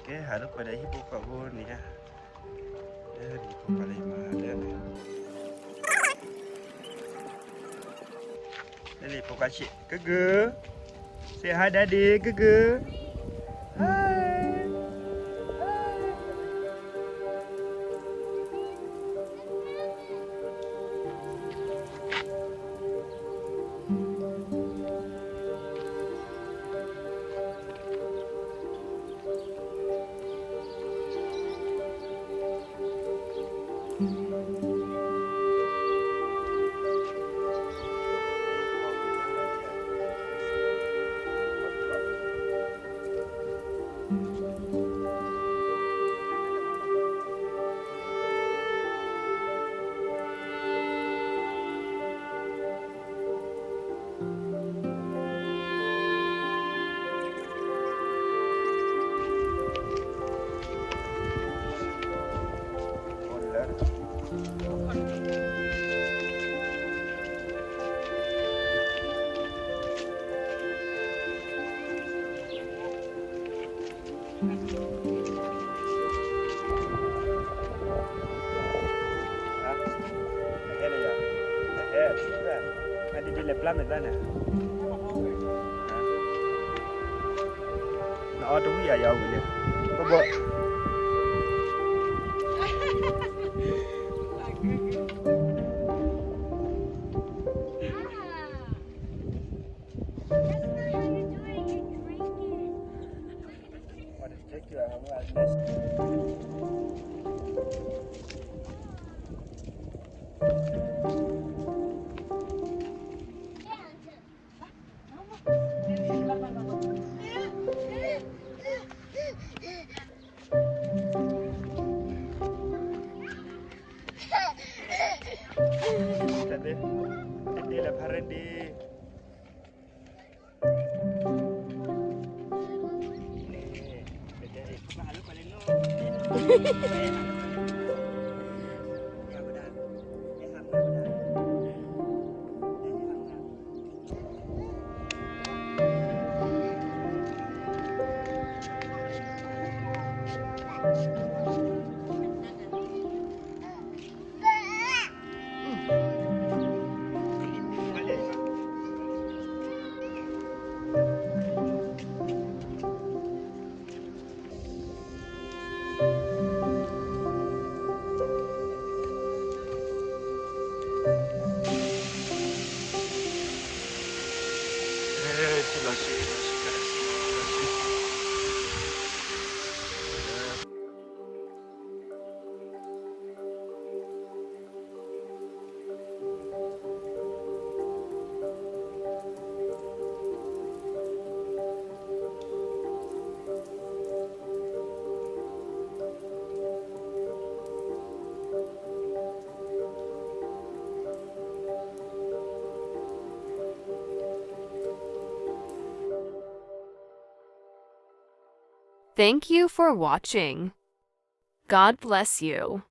Okey, harus pada hipo kat bawah ni ya. Dia di kepala lima ada. Jadi pokok cik kege. Say hi daddy kege. Hai. Nanti di leplam itu mana? Nak ada ya jauh ni. Kau buat. Dia lah parent di. Thank you for watching. God bless you.